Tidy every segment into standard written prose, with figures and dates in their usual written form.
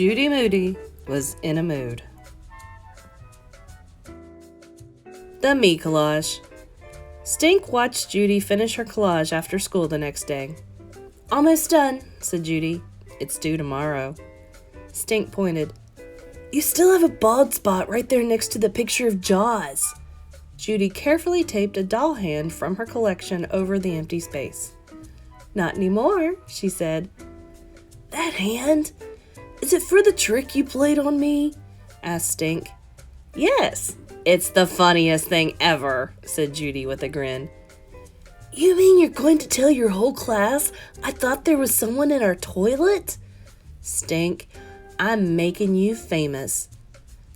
Judy Moody was in a mood. The Me Collage. Stink watched Judy finish her collage after school the next day. "Almost done," said Judy. "It's due tomorrow." Stink pointed. "You still have a bald spot right there next to the picture of Jaws." Judy carefully taped a doll hand from her collection over the empty space. "Not anymore," she said. "That hand? Is it for the trick you played on me?" asked Stink. "Yes, it's the funniest thing ever," said Judy with a grin. "You mean you're going to tell your whole class I thought there was someone in our toilet?" "Stink, I'm making you famous."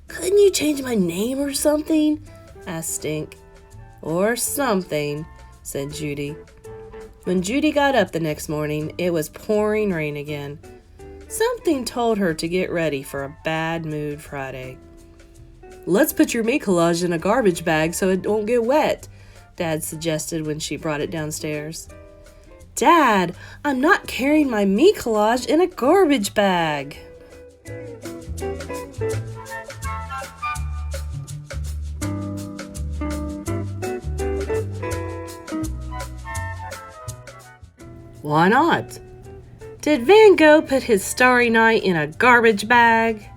"Couldn't you change my name or something?" asked Stink. "Or something," said Judy. When Judy got up the next morning, it was pouring rain again. Something told her to get ready for a bad mood Friday. "Let's put your Me Collage in a garbage bag so it won't get wet," Dad suggested when she brought it downstairs. "Dad, I'm not carrying my Me Collage in a garbage bag." "Why not?" "Did Van Gogh put his Starry Night in a garbage bag?"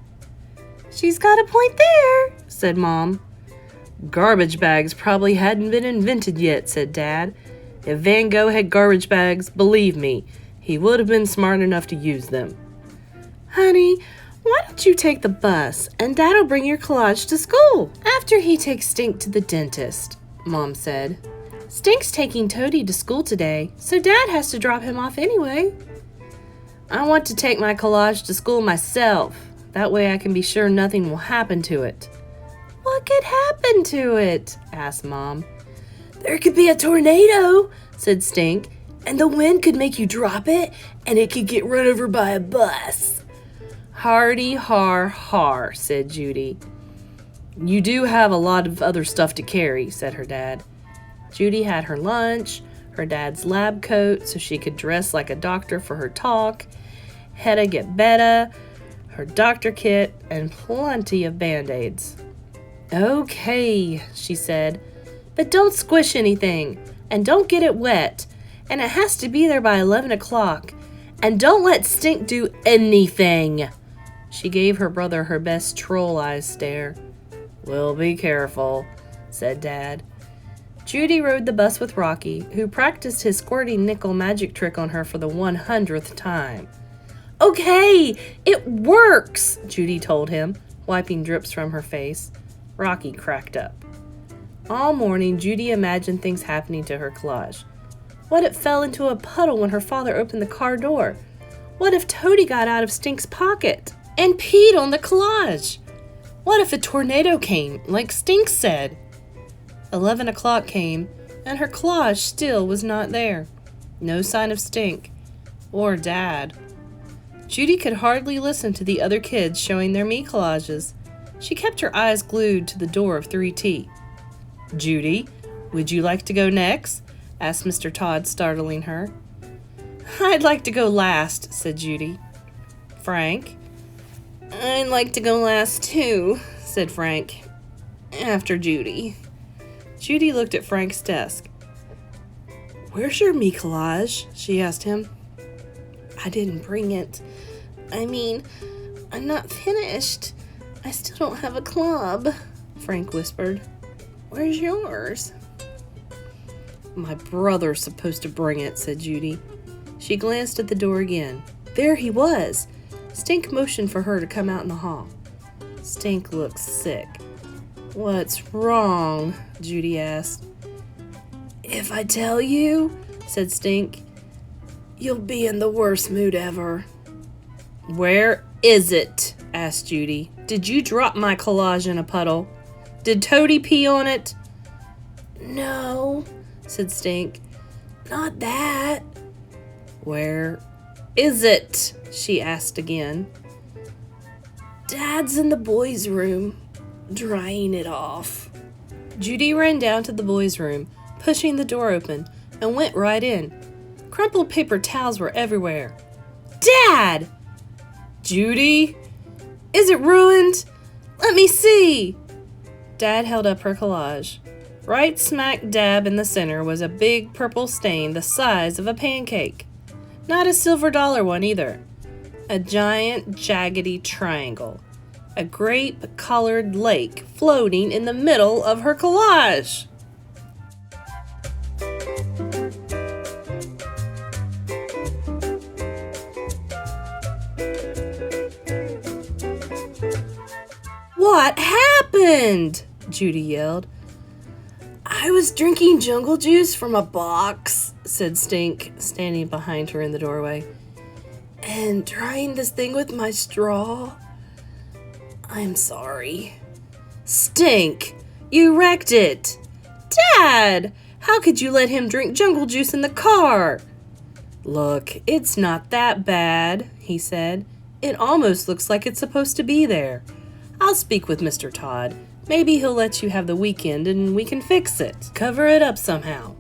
"She's got a point there," said Mom. "Garbage bags probably hadn't been invented yet," said Dad. "If Van Gogh had garbage bags, believe me, he would have been smart enough to use them." "Honey, why don't you take the bus and Dad'll bring your collage to school after he takes Stink to the dentist," Mom said. "Stink's taking Toady to school today, so Dad has to drop him off anyway." "I want to take my collage to school myself. That way I can be sure nothing will happen to it." "What could happen to it?" asked Mom. "There could be a tornado," said Stink, "and the wind could make you drop it, and it could get run over by a bus." "Hardy har har," said Judy. "You do have a lot of other stuff to carry," said her dad. Judy had her lunch, her dad's lab coat so she could dress like a doctor for her talk, Hedda get better, her doctor kit, and plenty of Band-Aids. "Okay," she said, "but don't squish anything, and don't get it wet, and it has to be there by 11 o'clock, and don't let Stink do anything." She gave her brother her best troll eyes stare. "We'll be careful," said Dad. Judy rode the bus with Rocky, who practiced his squirting nickel magic trick on her for the 100th time. "Okay, it works," Judy told him, wiping drips from her face. Rocky cracked up. All morning, Judy imagined things happening to her collage. What if it fell into a puddle when her father opened the car door? What if Toady got out of Stink's pocket and peed on the collage? What if a tornado came, like Stink said? 11 o'clock came, and her collage still was not there. No sign of Stink or Dad. Judy could hardly listen to the other kids showing their Me Collages. She kept her eyes glued to the door of 3T. "Judy, would you like to go next?" asked Mr. Todd, startling her. "I'd like to go last," said Judy. "Frank?" "I'd like to go last too," said Frank. "After Judy." Judy looked at Frank's desk. "Where's your Me Collage?" she asked him. "I didn't bring it. I'm not finished. I still don't have a club," Frank whispered. "Where's yours?" "My brother's supposed to bring it," said Judy. She glanced at the door again. There he was. Stink motioned for her to come out in the hall. Stink looked sick. "What's wrong?" Judy asked. "If I tell you," said Stink, "you'll be in the worst mood ever." "Where is it?" asked Judy. "Did you drop my collage in a puddle? Did Toady pee on it?" "No," said Stink. "Not that." "Where is it?" she asked again. "Dad's in the boys' room, drying it off." Judy ran down to the boys' room, pushing the door open, and went right in. Crumpled paper towels were everywhere. "Dad!" "Judy?" Is it ruined? Let me see. Dad held up her collage. Right smack dab in the center was a big purple stain the size of a pancake. Not a silver dollar one either. A giant jaggedy triangle. A grape-colored lake floating in the middle of her collage. What happened? Judy yelled. I was drinking jungle juice from a box, said Stink, standing behind her in the doorway. And trying this thing with my straw. I'm sorry. Stink! You wrecked it! Dad! How could you let him drink jungle juice in the car? Look, it's not that bad, he said. It almost looks like it's supposed to be there. I'll speak with Mr. Todd. Maybe he'll let you have the weekend and we can fix it. Cover it up somehow.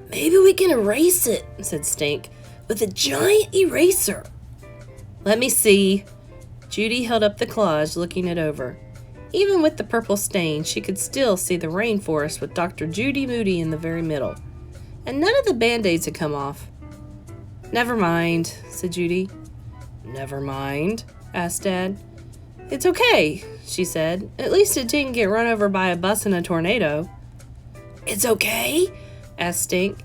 Maybe we can erase it, said Stink, with a giant eraser. Let me see. Judy held up the collage, looking it over. Even with the purple stain, she could still see the rainforest with Dr. Judy Moody in the very middle. And none of the band-aids had come off. Never mind, said Judy. Never mind, asked Dad. It's okay, she said. At least it didn't get run over by a bus in a tornado. It's okay? Asked Stink.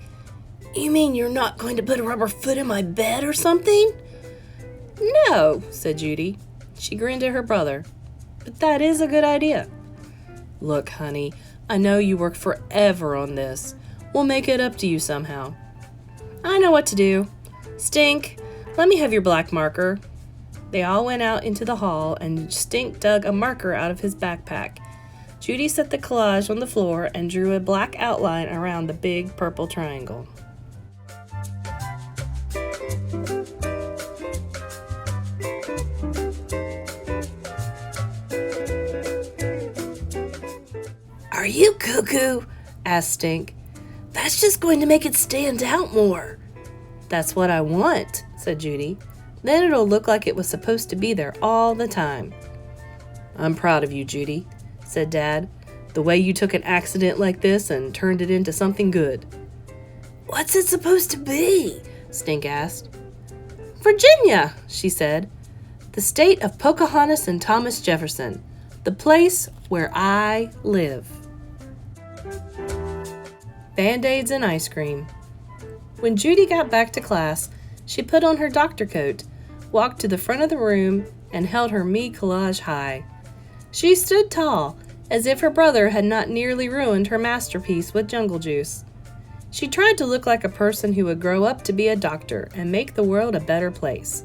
You mean you're not going to put a rubber foot in my bed or something? No, said Judy. She grinned at her brother. But that is a good idea. Look, honey, I know you worked forever on this. We'll make it up to you somehow. I know what to do. Stink, let me have your black marker. They all went out into the hall, and Stink dug a marker out of his backpack. Judy set the collage on the floor and drew a black outline around the big purple triangle. Are you cuckoo? Asked Stink. That's just going to make it stand out more. That's what I want, said Judy. Then it'll look like it was supposed to be there all the time. I'm proud of you, Judy, said Dad. The way you took an accident like this and turned it into something good. What's it supposed to be? Stink asked. Virginia, she said. The state of Pocahontas and Thomas Jefferson. The place where I live. Band-aids and ice cream. When Judy got back to class, she put on her doctor coat, walked to the front of the room, and held her me collage high. She stood tall, as if her brother had not nearly ruined her masterpiece with jungle juice. She tried to look like a person who would grow up to be a doctor and make the world a better place.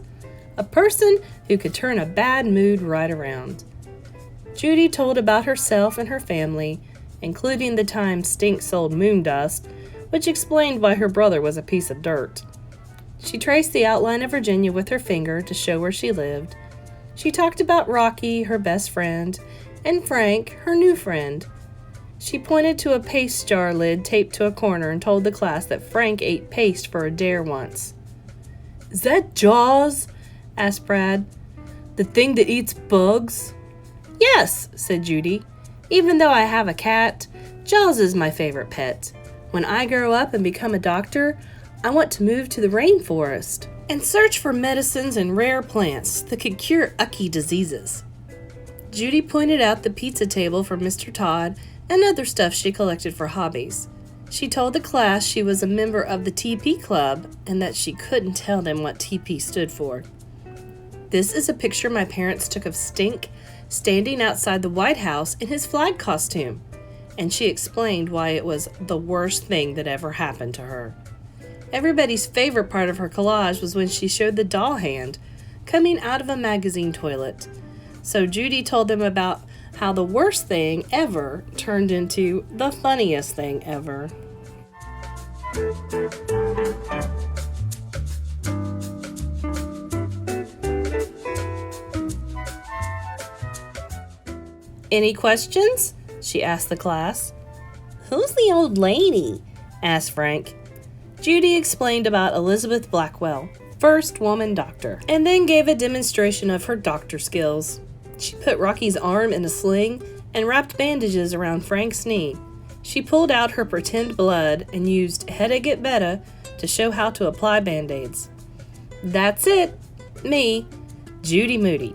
A person who could turn a bad mood right around. Judy told about herself and her family, including the time Stink sold moon dust, which explained why her brother was a piece of dirt. She traced the outline of Virginia with her finger to show where she lived. She talked about Rocky, her best friend, and Frank, her new friend. She pointed to a paste jar lid taped to a corner and told the class that Frank ate paste for a dare once. Is that Jaws? Asked Brad. The thing that eats bugs? Yes, said Judy. Even though I have a cat, Jaws is my favorite pet. When I grow up and become a doctor, I want to move to the rainforest and search for medicines and rare plants that could cure icky diseases. Judy pointed out the pizza table for Mr. Todd and other stuff she collected for hobbies. She told the class she was a member of the TP Club and that she couldn't tell them what TP stood for. This is a picture my parents took of Stink standing outside the White House in his flag costume, and she explained why it was the worst thing that ever happened to her. Everybody's favorite part of her collage was when she showed the doll hand coming out of a magazine toilet. So Judy told them about how the worst thing ever turned into the funniest thing ever. Any questions? She asked the class. Who's the old lady? Asked Frank. Judy explained about Elizabeth Blackwell. first woman doctor, and then gave a demonstration of her doctor skills. She put Rocky's arm in a sling and wrapped bandages around Frank's knee. She pulled out her pretend blood and used Hedda Get Betta to show how to apply band-aids. That's it. Me, Judy Moody.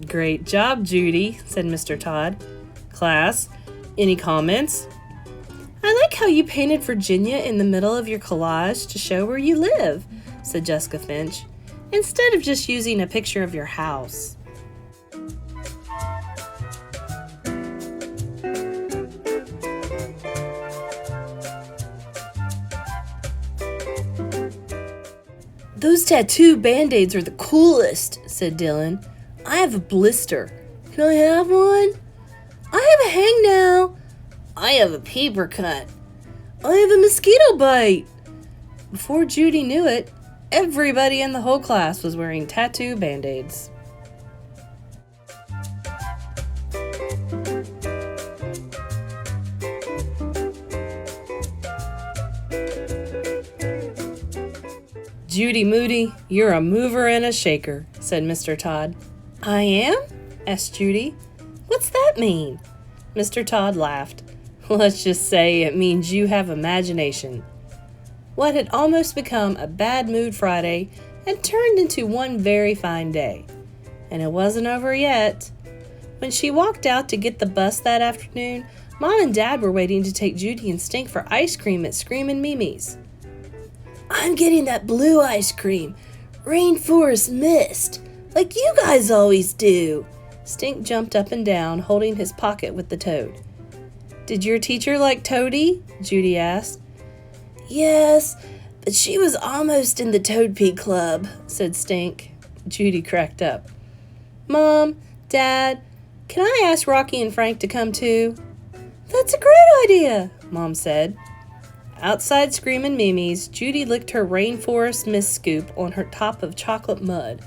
Great job, Judy, said Mr. Todd. Class, any comments? I like how you painted Virginia in the middle of your collage to show where you live, said Jessica Finch, instead of just using a picture of your house. Those tattoo band-aids are the coolest, said Dylan. I have a blister. Can I have one? I have a hangnail. I have a paper cut. I have a mosquito bite. Before Judy knew it, everybody in the whole class was wearing tattoo band-aids. Judy Moody, you're a mover and a shaker, said Mr. Todd. I am? Asked Judy. What's that mean? Mr. Todd laughed. Let's just say it means you have imagination. What had almost become a bad mood Friday had turned into one very fine day. And it wasn't over yet. When she walked out to get the bus that afternoon, Mom and Dad were waiting to take Judy and Stink for ice cream at Screamin' Mimi's. I'm getting that blue ice cream, Rainforest Mist, like you guys always do. Stink jumped up and down, holding his pocket with the toad. Did your teacher like Toady? Judy asked. Yes, but she was almost in the Toad Pea Club, said Stink. Judy cracked up. Mom, Dad, can I ask Rocky and Frank to come too? That's a great idea, Mom said. Outside Screamin' Mimi's, Judy licked her Rainforest Mist scoop on her top of chocolate mud,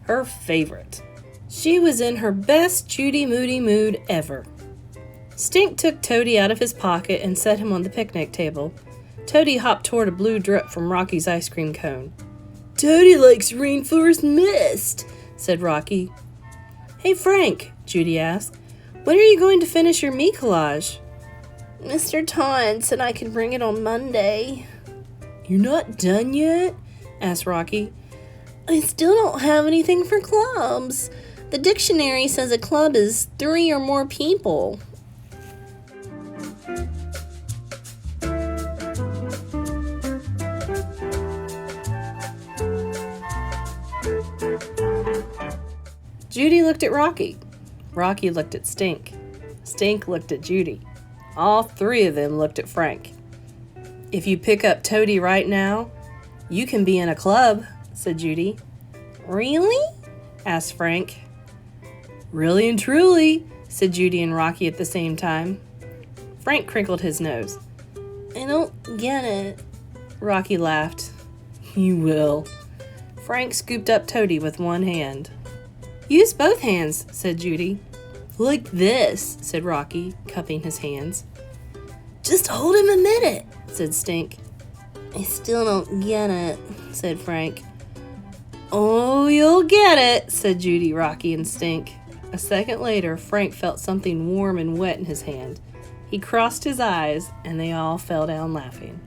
her favorite. She was in her best Judy Moody mood ever. Stink took Toady out of his pocket and set him on the picnic table. Toady hopped toward a blue drip from Rocky's ice cream cone. Toady likes Rainforest Mist, said Rocky. Hey Frank, Judy asked, when are you going to finish your me collage? Mr. Todd said I could bring it on Monday. You're not done yet? Asked Rocky. I still don't have anything for clubs. The dictionary says a club is 3 or more people. Judy looked at Rocky. Rocky looked at Stink. Stink looked at Judy. All 3 of them looked at Frank. If you pick up Toady right now, you can be in a club, said Judy. Really? Asked Frank. Really and truly, said Judy and Rocky at the same time. Frank crinkled his nose. I don't get it. Rocky laughed. You will. Frank scooped up Toady with one hand. Use both hands, said Judy. Like this, said Rocky, cupping his hands. Just hold him a minute, said Stink. I still don't get it, said Frank. Oh, you'll get it, said Judy, Rocky, and Stink. A second later, Frank felt something warm and wet in his hand. He crossed his eyes, and they all fell down laughing.